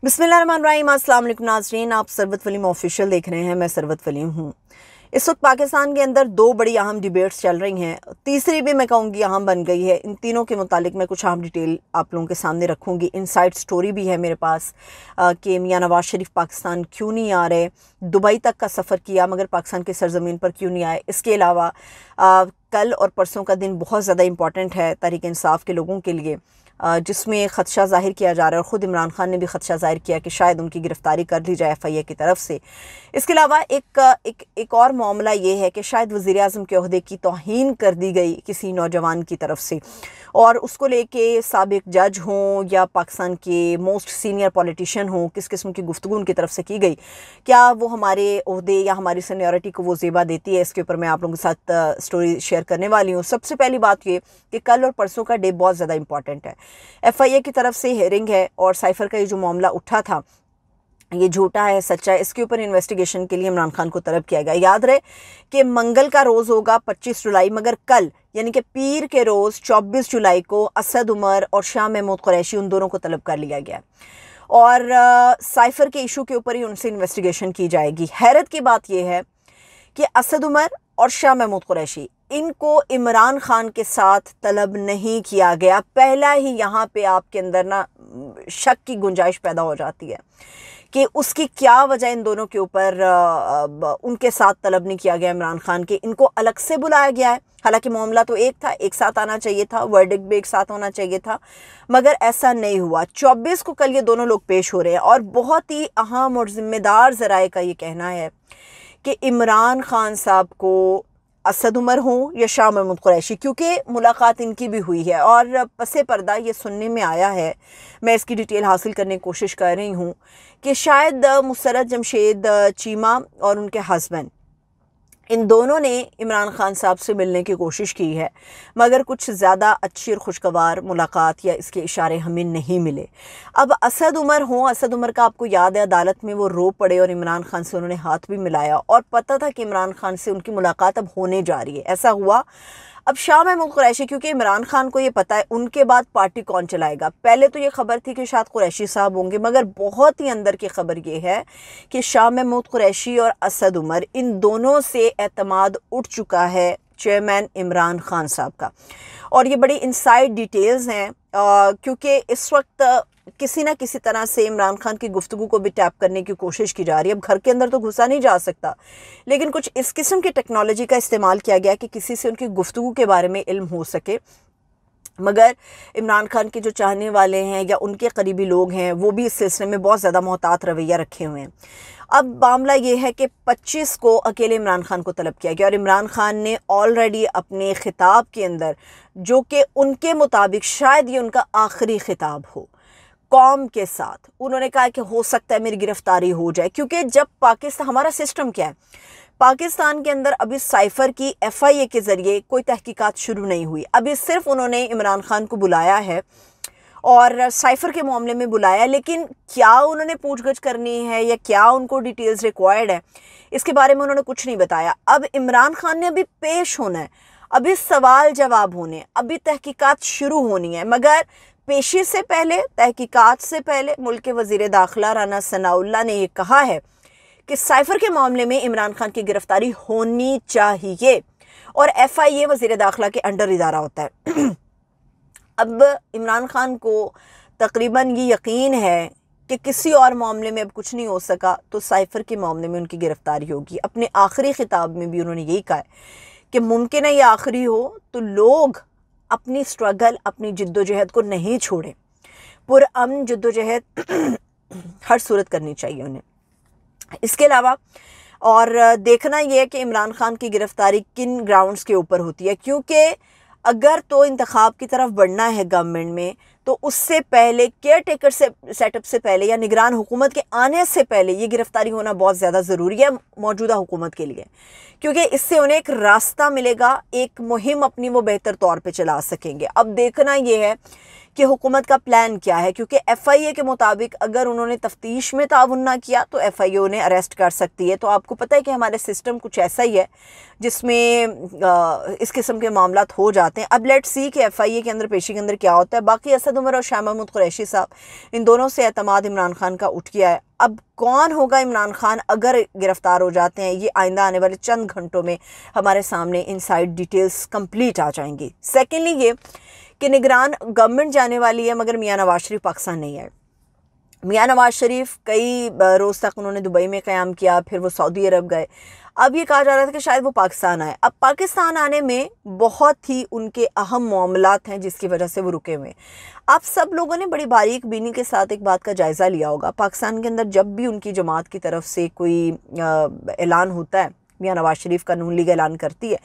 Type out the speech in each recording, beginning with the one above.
बिस्मिल्लाहिर्रहमानिर्रहीम। अस्सलाम वालेकुम नाज़रीन, आप सरवत वलीम ऑफिशियल देख रहे हैं। मैं सरवत वलीम हूँ। इस वक्त पाकिस्तान के अंदर दो बड़ी अहम डिबेट्स चल रही हैं, तीसरी भी मैं कहूँगी अहम बन गई है। इन तीनों के मुतालिक मैं कुछ अहम डिटेल आप लोगों के सामने रखूँगी। इनसाइड स्टोरी भी है मेरे पास कि मियां नवाज शरीफ पाकिस्तान क्यों नहीं आ रहे, दुबई तक का सफ़र किया मगर पाकिस्तान की सरजमीन पर क्यों नहीं आए। इसके अलावा कल और परसों का दिन बहुत ज़्यादा इंपॉर्टेंट है तहरीक इंसाफ के लोगों के लिए, जिसमें ख़दशा ज़ाहिर किया जा रहा है और ख़ुद इमरान खान ने भी ख़दशा ज़ाहिर किया कि शायद उनकी गिरफ़्तारी कर ली जाए FIA की तरफ से। इसके अलावा एक और मामला ये है कि शायद वज़ीर आज़म के ओहदे की तौहीन कर दी गई किसी नौजवान की तरफ से, और उसको लेके साबिक जज हों या पाकिस्तान के मोस्ट सीनियर पॉलिटिशियन हों, किस किस्म की गुफ्तगू उनकी तरफ से की गई, क्या वो हमारे ओहदे या हमारी सीनियरिटी को वो ज़ेबा देती है। इसके ऊपर मैं आप लोगों के साथ स्टोरी शेयर करने वाली हूँ। सबसे पहली बात ये कि कल और परसों का डे बहुत ज़्यादा इंपॉर्टेंट है। FIA की तरफ से हेयरिंग है और साइफर का ये जो मामला उठा था ये झूठा है सच्चा है, इसके ऊपर इन्वेस्टिगेशन के लिए इमरान खान को तलब किया गया। याद रहे कि मंगल का रोज़ होगा 25 जुलाई, मगर कल यानी कि पीर के रोज़ 24 जुलाई को असद उमर और शाह महमूद कुरैशी उन दोनों को तलब कर लिया गया और साइफर के इशू के ऊपर ही उनसे इन्वेस्टिगेशन की जाएगी। हैरत की बात यह है कि असद उमर और शाह महमूद कुरैशी इनको इमरान खान के साथ तलब नहीं किया गया। पहला ही यहाँ पे आपके अंदर ना शक की गुंजाइश पैदा हो जाती है कि उसकी क्या वजह इन दोनों के ऊपर उनके साथ तलब नहीं किया गया इमरान खान के। इनको अलग से बुलाया गया है, हालांकि मामला तो एक था, एक साथ आना चाहिए था, वर्डिक्ट भी एक साथ होना चाहिए था, मगर ऐसा नहीं हुआ। 24 को कल ये दोनों लोग पेश हो रहे हैं और बहुत ही अहम और ज़िम्मेदार ज़राए का ये कहना है कि इमरान खान साहब को असद उमर हों या शाह महमूद कुरैशी, क्योंकि मुलाकात इनकी भी हुई है और पसे पर्दा ये सुनने में आया है, मैं इसकी डिटेल हासिल करने की कोशिश कर रही हूँ कि शायद मुसर्रत जमशेद चीमा और उनके हस्बैंड इन दोनों ने इमरान खान साहब से मिलने की कोशिश की है, मगर कुछ ज़्यादा अच्छी और खुशगवार मुलाकात या इसके इशारे हमें नहीं मिले। अब असद उमर हों, असद उमर का आपको याद है अदालत में वो रो पड़े और इमरान खान से उन्होंने हाथ भी मिलाया और पता था कि इमरान खान से उनकी मुलाकात अब होने जा रही है, ऐसा हुआ। अब शाह महमूद कुरैशी, क्योंकि इमरान खान को ये पता है उनके बाद पार्टी कौन चलाएगा। पहले तो ये खबर थी कि शायद कुरैशी साहब होंगे, मगर बहुत ही अंदर की खबर ये है कि शाह महमूद कुरैशी और असद उमर इन दोनों से एतमाद उठ चुका है चेयरमैन इमरान खान साहब का। और ये बड़ी इनसाइड डिटेल्स हैं क्योंकि इस वक्त किसी ना किसी तरह से इमरान खान की गुफ्तगू को भी टैप करने की कोशिश की जा रही है। अब घर के अंदर तो घुसा नहीं जा सकता, लेकिन कुछ इस किस्म की टेक्नोलॉजी का इस्तेमाल किया गया कि किसी से उनकी गुफ्तगू के बारे में इल्म हो सके। मगर इमरान खान के जो चाहने वाले हैं या उनके करीबी लोग हैं वो भी इस सिलसिले में बहुत ज़्यादा मोहतात रवैया रखे हुए हैं। अब मामला ये है कि 25 को अकेले इमरान खान को तलब किया गया और इमरान खान ने ऑलरेडी अपने खिताब के अंदर, जो कि उनके मुताबिक शायद ये उनका आखिरी खिताब हो कौम के साथ, उन्होंने कहा कि हो सकता है मेरी गिरफ्तारी हो जाए। क्योंकि जब पाकिस्तान, हमारा सिस्टम क्या है, पाकिस्तान के अंदर अभी साइफर की FIA के ज़रिए कोई तहकीकात शुरू नहीं हुई। अभी सिर्फ उन्होंने इमरान खान को बुलाया है और साइफर के मामले में बुलाया, लेकिन क्या उन्होंने पूछगछ करनी है या क्या उनको डिटेल्स रिक्वायर्ड है, इसके बारे में उन्होंने कुछ नहीं बताया। अब इमरान खान ने अभी पेश होना है, अभी सवाल जवाब होने, अभी तहकीकात शुरू होनी है। मगर पेशी से पहले, तहकीकात से पहले मुल्क के वज़ीर दाखिला राना सनाउल्लाह ने यह कहा है कि साइफर के मामले में इमरान खान की गिरफ्तारी होनी चाहिए और FIA वज़ीर दाखिला के अंडर इदारा होता है। अब इमरान खान को तकरीबन ये यकीन है कि किसी और मामले में अब कुछ नहीं हो सका तो साइफर के मामले में उनकी गिरफ्तारी होगी। अपने आखिरी खिताब में भी उन्होंने यही कहा है कि मुमकिन है ये आखिरी हो तो लोग अपनी स्ट्रगल, अपनी जद्दोजहद को नहीं छोड़ें, पुरअमन जद्दोजहद हर सूरत करनी चाहिए उन्हें। इसके अलावा और देखना यह है कि इमरान खान की गिरफ्तारी किन ग्राउंड्स के ऊपर होती है, क्योंकि अगर तो इंतखाब की तरफ बढ़ना है गवर्नमेंट में तो उससे पहले, केयर टेकर से सेटअप से पहले या निगरान हुकूमत के आने से पहले ये गिरफ्तारी होना बहुत ज़्यादा ज़रूरी है मौजूदा हुकूमत के लिए, क्योंकि इससे उन्हें एक रास्ता मिलेगा, एक मुहिम अपनी वो बेहतर तौर पे चला सकेंगे। अब देखना ये है कि हुकूमत का प्लान क्या है, क्योंकि FIA के मुताबिक अगर उन्होंने तफ्तीश में ताउन ना किया तो FIA उन्हें अरेस्ट कर सकती है। तो आपको पता है कि हमारे सिस्टम कुछ ऐसा ही है जिसमें इस किस्म के मामलात हो जाते हैं। अब लेट्स सी कि FIA के अंदर पेशी के अंदर क्या होता है। बाकी असद उमर और शाह महमूद कुरैशी साहब, इन दोनों से एतमाद इमरान खान का उठ गया है। अब कौन होगा इमरान खान अगर गिरफ्तार हो जाते हैं, ये आइंदा आने वाले चंद घंटों में हमारे सामने इनसाइड डिटेल्स कंप्लीट आ जाएंगी। सेकेंडली ये कि निगरान गवर्नमेंट जाने वाली है, मगर मियां नवाज शरीफ पाकिस्तान नहीं आए। मियां नवाज शरीफ कई रोज़ तक उन्होंने दुबई में क़याम किया, फिर वो सऊदी अरब गए। अब ये कहा जा रहा था कि शायद वो पाकिस्तान आए। अब पाकिस्तान आने में बहुत ही उनके अहम मामलात हैं जिसकी वजह से वो रुके हुए। आप सब लोगों ने बड़ी बारीक बीनी के साथ एक बात का जायज़ा लिया होगा। पाकिस्तान के अंदर जब भी उनकी जमात की तरफ से कोई ऐलान होता है, मियां नवाज शरीफ का नून लीग ऐलान करती है,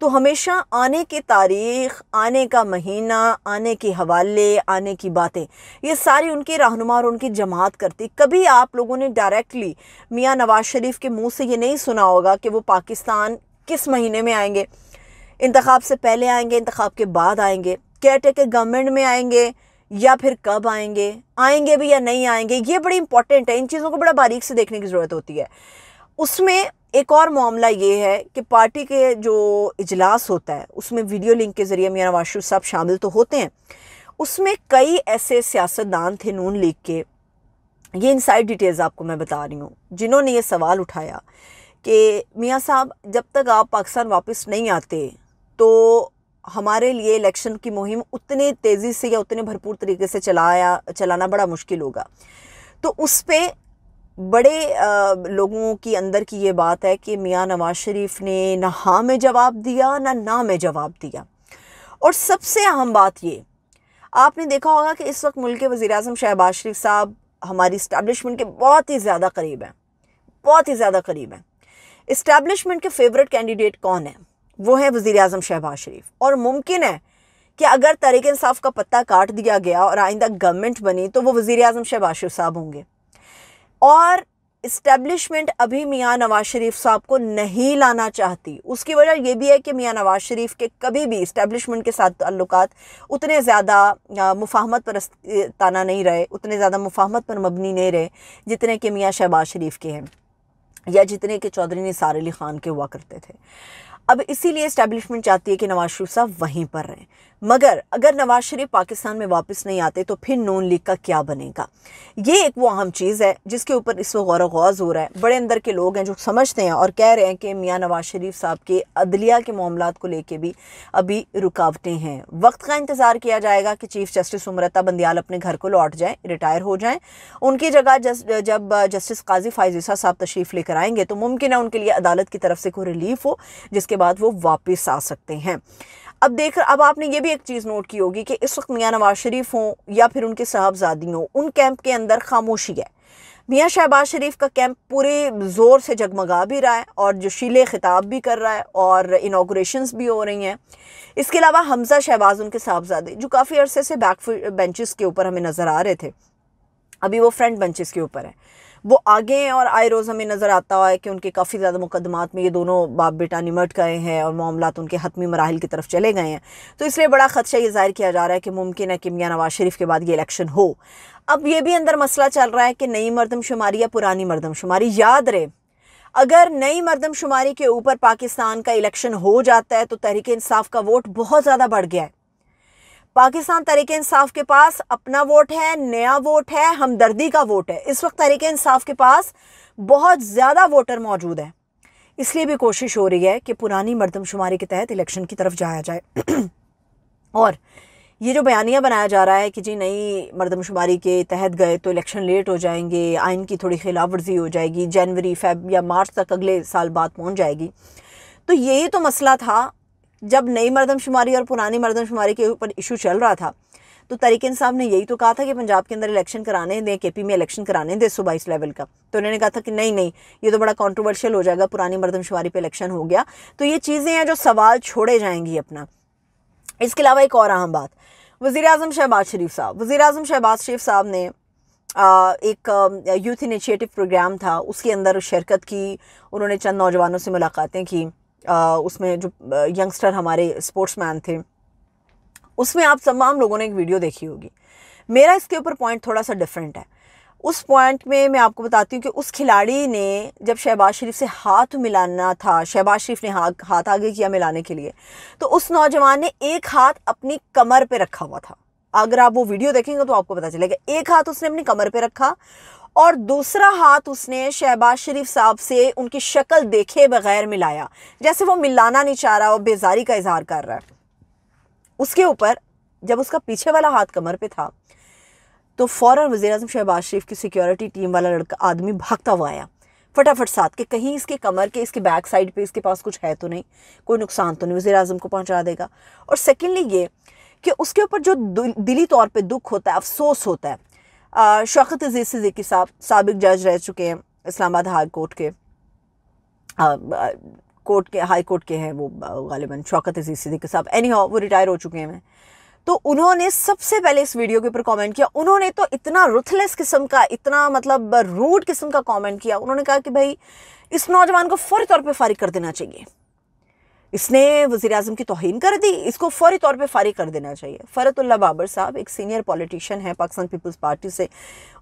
तो हमेशा आने की तारीख़, आने का महीना, आने के हवाले, आने की बातें, ये सारी उनकी रहनुमा और उनकी जमात करती। कभी आप लोगों ने डायरेक्टली मियां नवाज शरीफ के मुंह से ये नहीं सुना होगा कि वो पाकिस्तान किस महीने में आएंगे, इंतखाब से पहले आएंगे, इंतखाब के बाद आएंगे, केयर टेकर गवर्नमेंट में आएंगे या फिर कब आएंगे भी या नहीं आएंगे। ये बड़ी इंपॉर्टेंट है, इन चीज़ों को बड़ा बारीक से देखने की ज़रूरत होती है। उसमें एक और मामला ये है कि पार्टी के जो इजलास होता है उसमें वीडियो लिंक के ज़रिए मियां नवाज शरीफ साहब शामिल तो होते हैं। उसमें कई ऐसे सियासतदान थे नून लीग के, ये इनसाइड डिटेल्स आपको मैं बता रही हूँ, जिन्होंने ये सवाल उठाया कि मियां साहब जब तक आप पाकिस्तान वापस नहीं आते तो हमारे लिए इलेक्शन की मुहिम उतनी तेज़ी से या उतने भरपूर तरीके से चलाना बड़ा मुश्किल होगा। तो उस पर बड़े लोगों की अंदर की ये बात है कि मियां नवाज शरीफ ने ना हाँ में जवाब दिया ना में जवाब दिया। और सबसे अहम बात ये, आपने देखा होगा कि इस वक्त मुल्क के वज़ीर-ए-आज़म शहबाज शरीफ साहब हमारी इस्टेब्लिशमेंट के बहुत ही ज़्यादा करीब हैं, बहुत ही ज़्यादा करीब हैं। इस्टेब्लिशमेंट के फेवरेट कैंडिडेट कौन है? वो है वज़ीर-ए-आज़म शहबाज शरीफ। और मुमकिन है कि अगर तहरीक इंसाफ का पत्ता काट दिया गया और आइंदा गवर्नमेंट बनी तो वो वज़ीर-ए-आज़म शहबाज शरीफ साहब होंगे। और इस्टेब्लिशमेंट अभी मियां नवाज शरीफ साहब को नहीं लाना चाहती। उसकी वजह यह भी है कि मियां नवाज शरीफ के कभी भी इस्टेब्लिशमेंट के साथ ताल्लुकात उतने ज़्यादा मुफाहमत परस्ताना नहीं रहे, उतने ज़्यादा मुफाहमत पर मबनी नहीं रहे जितने कि मियां शहबाज शरीफ के हैं या जितने कि चौधरी निसार अली ख़ान के हुआ करते थे। अब इसीलिए इस्टेब्लिशमेंट चाहती है कि नवाज शरीफ साहब वहीं पर रहें। मगर अगर नवाज शरीफ पाकिस्तान में वापस नहीं आते तो फिर नून लीग का क्या बनेगा? ये एक वो अहम चीज़ है जिसके ऊपर इस वक्त गौर हो रहा है। बड़े अंदर के लोग हैं जो समझते हैं और कह रहे हैं कि मियां नवाज शरीफ साहब के अदलिया के मामलात को लेके भी अभी रुकावटें हैं। वक्त का इंतज़ार किया जाएगा कि चीफ जस्टिस उमरता बंदियाल अपने घर को लौट जाएँ, रिटायर हो जाएँ। उनकी जगह जब जस्टिस काजी फायज़ ईसा साहब तशरीफ़ लेकर आएंगे तो मुमकिन है उनके लिए अदालत की तरफ से कोई रिलीफ हो, जिसके बाद वो वापस आ सकते हैं। अब आपने ये भी एक चीज़ नोट की होगी कि इस वक्त मियां नवाज शरीफ हों या फिर उनके साहबजादी हों, उन कैंप के अंदर खामोशी है। मियां शहबाज शरीफ का कैंप पूरे ज़ोर से जगमगा भी रहा है और जोशीले खिताब भी कर रहा है और इनाग्रेशंस भी हो रही हैं। इसके अलावा हमजा शहबाज उनके साहबजादे जो काफ़ी अरसे से बैक बेंचेस के ऊपर हमें नज़र आ रहे थे, अभी वो फ्रंट बेंचेस के ऊपर है, वो आगे हैं। और आए रोज़ हमें नज़र आता है कि उनके काफ़ी ज़्यादा मुकदमात में ये दोनों बाप बेटा निमट गए हैं और मामलात उनके हतमी मराहिल की तरफ चले गए हैं। तो इसलिए बड़ा ख़दशा ये ज़ाहिर किया जा रहा है कि मुमकिन है कि मियां नवाज शरीफ के बाद ये इलेक्शन हो। अब ये भी अंदर मसला चल रहा है कि नई मरदमशुमारी या पुरानी मरदमशुमारी। याद रहे, अगर नई मरदमशुमारी के ऊपर पाकिस्तान का इलेक्शन हो जाता है तो तहरीक इंसाफ का वोट बहुत ज़्यादा बढ़ गया है। पाकिस्तान तहरीक इंसाफ के पास अपना वोट है, नया वोट है, हमदर्दी का वोट है। इस वक्त तहरीक इंसाफ के पास बहुत ज़्यादा वोटर मौजूद है। इसलिए भी कोशिश हो रही है कि पुरानी मरदमशुमारी के तहत इलेक्शन की तरफ जाया जाए। और ये जो बयानिया बनाया जा रहा है कि जी नई मरदमशुमारी के तहत गए तो इलेक्शन लेट हो जाएंगे, आइन की थोड़ी खिलाफ वर्जी हो जाएगी, जनवरी फेब या मार्च तक अगले साल बात पहुँच जाएगी। तो यही तो मसला था जब नई मरदमशुमारी और पुरानी मरदमशुमारी के ऊपर इशू चल रहा था। तो तहरीक इंसाफ ने यही तो कहा था कि पंजाब के अंदर इलेक्शन कराने दें, KP में इलेक्शन कराने दें 122 लेवल का। तो उन्होंने कहा था कि नहीं ये तो बड़ा कंट्रोवर्शियल हो जाएगा, पुरानी मरदमशुमारी पे इलेक्शन हो गया। तो ये चीज़ें हैं जो सवाल छोड़े जाएंगी अपना। इसके अलावा एक और अहम बात, वज़ीर-ए-आज़म शहबाज शरीफ साहब। वज़ीर-ए-आज़म शहबाज शरीफ साहब ने एक यूथ इनिशिएटिव प्रोग्राम था, उसके अंदर शिरकत की। उन्होंने चंद नौजवानों से मुलाकातें की, उसमें जो यंगस्टर हमारे स्पोर्ट्समैन थे उसमें आप तमाम लोगों ने एक वीडियो देखी होगी। मेरा इसके ऊपर पॉइंट थोड़ा सा डिफरेंट है। उस पॉइंट में मैं आपको बताती हूँ कि उस खिलाड़ी ने जब शहबाज शरीफ से हाथ मिलाना था, शहबाज शरीफ ने हाथ आगे किया मिलाने के लिए, तो उस नौजवान ने एक हाथ अपनी कमर पे रखा हुआ था। अगर आप वो वीडियो देखेंगे तो आपको पता चलेगा। एक हाथ उसने अपनी कमर पे रखा और दूसरा हाथ उसने शहबाज शरीफ साहब से उनकी शक्ल देखे बगैर मिलाया, जैसे वो मिलाना नहीं चाह रहा और बेजारी का इजहार कर रहा है। उसके ऊपर जब उसका पीछे वाला हाथ कमर पे था तो फौरन वज़ीर-ए-आज़म शहबाज शरीफ की सिक्योरिटी टीम वाला लड़का आदमी भागता हुआ आया फटाफट साथ के, कहीं इसके कमर के इसके बैक साइड पे इसके पास कुछ है तो नहीं, कोई नुकसान तो नहीं, वज़ीर-ए-आज़म को पहुंचा देगा। और सेकेंडली ये कि उसके ऊपर जो दिली तौर पे दुख होता है, अफसोस होता है। शौकत अजीज़ सिद्दीकी साहब साबिक जज रह चुके हैं इस्लामाबाद हाई कोर्ट के हाई कोर्ट के हैं वो गालिबन शौकत अजीज़ सिद्दीकी साहब, एनी हाउ वो रिटायर हो चुके हैं। तो उन्होंने सबसे पहले इस वीडियो के ऊपर कमेंट किया। उन्होंने तो इतना रुथलेस किस्म का, इतना मतलब रूड किस्म का कमेंट किया। उन्होंने कहा कि भाई इस नौजवान को फौरी तौर पे फारिग कर देना चाहिए, इसने वज़ीर-ए-आज़म की तौहीन कर दी, इसको फौरी तौर पे फारिग कर देना चाहिए। फ़रतुल्लाह बाबर साहब एक सीनियर पॉलिटिशियन है, पाकिस्तान पीपल्स पार्टी से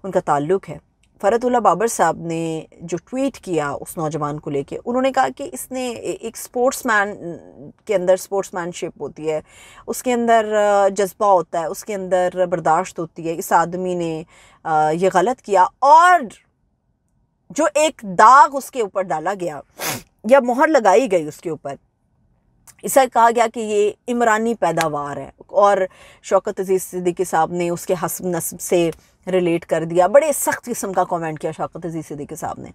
उनका ताल्लुक़ है। फ़रतुल्लाह बाबर साहब ने जो ट्वीट किया उस नौजवान को लेके, उन्होंने कहा कि इसने एक स्पोर्ट्समैन के अंदर स्पोर्ट्समैनशिप होती है, उसके अंदर जज्बा होता है, उसके अंदर बर्दाश्त होती है। इस आदमी ने ये गलत किया और जो एक दाग उसके ऊपर डाला गया या मोहर लगाई गई उसके ऊपर, इसे कहा गया कि ये इमरानी पैदावार है। और शौकत अजीज़ सिद्दीकी साहब ने उसके हस्ब नस्ब से रिलेट कर दिया, बड़े सख्त किस्म का कमेंट किया शौकत अजीज़ सिद्दीकी साहब ने।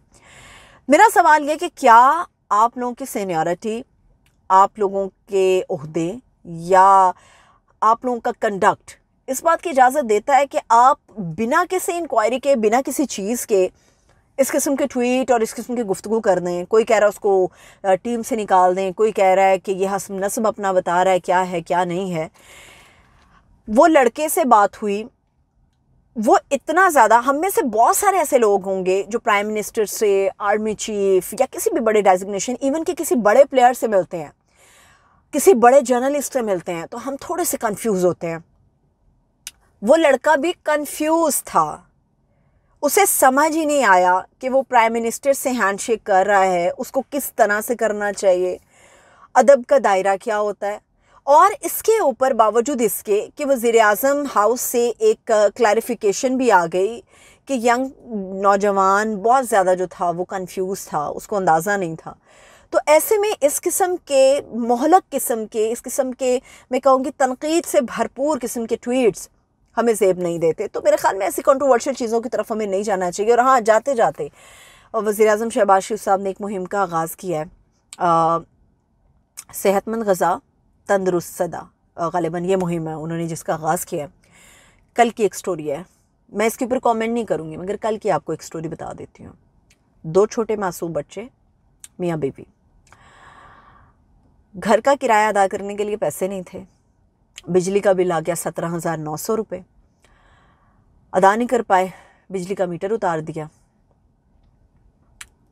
मेरा सवाल ये कि क्या आप लोगों की सीनियरिटी, आप लोगों के ओहदे या आप लोगों का कंडक्ट इस बात की इजाज़त देता है कि आप बिना किसी इंक्वायरी के, बिना किसी चीज़ के इस किस्म के ट्वीट और इस किस्म की गुफ्तगू कर दें? कोई कह रहा है उसको टीम से निकाल दें, कोई कह रहा है कि ये हस्ब नस्ब अपना बता रहा है क्या नहीं है। वो लड़के से बात हुई, वो इतना ज़्यादा, हम में से बहुत सारे ऐसे लोग होंगे जो प्राइम मिनिस्टर से, आर्मी चीफ या किसी भी बड़े डेजिग्नेशन, इवन कि किसी बड़े प्लेयर से मिलते हैं, किसी बड़े जर्नलिस्ट से मिलते हैं तो हम थोड़े से कंफ्यूज होते हैं। वो लड़का भी कंफ्यूज था, उसे समझ ही नहीं आया कि वो प्राइम मिनिस्टर से हैंडशेक कर रहा है, उसको किस तरह से करना चाहिए, अदब का दायरा क्या होता है। और इसके ऊपर बावजूद इसके कि वज़ीर-ए-आज़म हाउस से एक क्लैरिफिकेशन भी आ गई कि यंग नौजवान बहुत ज़्यादा जो था वो कंफ्यूज था, उसको अंदाज़ा नहीं था। तो ऐसे में इस किस्म के मोहलक किस्म के, इस किस्म के मैं कहूँगी तनकीद से भरपूर किस्म के ट्वीट्स हमें ज़ेब नहीं देते। तो मेरे ख़्याल में ऐसी कंट्रोवर्शियल चीज़ों की तरफ हमें नहीं जाना चाहिए। और हाँ, जाते जाते वज़ीर-ए-आज़म शहबाज शरीफ साहब ने एक मुहिम का आगाज़ किया है, सेहतमंद ग़ज़ा तंदुरुस्त सदा, ग़ालिबन ये मुहिम है उन्होंने जिसका आगाज़ किया है। कल की एक स्टोरी है, मैं इसके ऊपर कमेंट नहीं करूँगी मगर कल की आपको एक स्टोरी बता देती हूँ। 2 छोटे मासूम बच्चे, मियाँ बीवी, घर का किराया अदा करने के लिए पैसे नहीं थे, बिजली का बिल आ गया 17,900 रुपये, अदा नहीं कर पाए, बिजली का मीटर उतार दिया।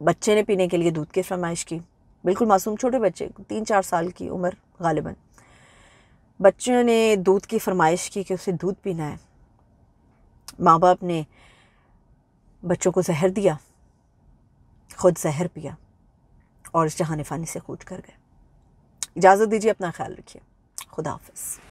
बच्चे ने पीने के लिए दूध की फरमाइश की, बिल्कुल मासूम छोटे बच्चे, 3-4 साल की उम्र ग़ालिबन। बच्चों ने दूध की फरमाइश की कि उसे दूध पीना है। माँ बाप ने बच्चों को जहर दिया, खुद जहर पिया और इस जहान फ़ानी से कूच कर गए। इजाज़त दीजिए, अपना ख्याल रखिए, खुदा हाफ़िज़।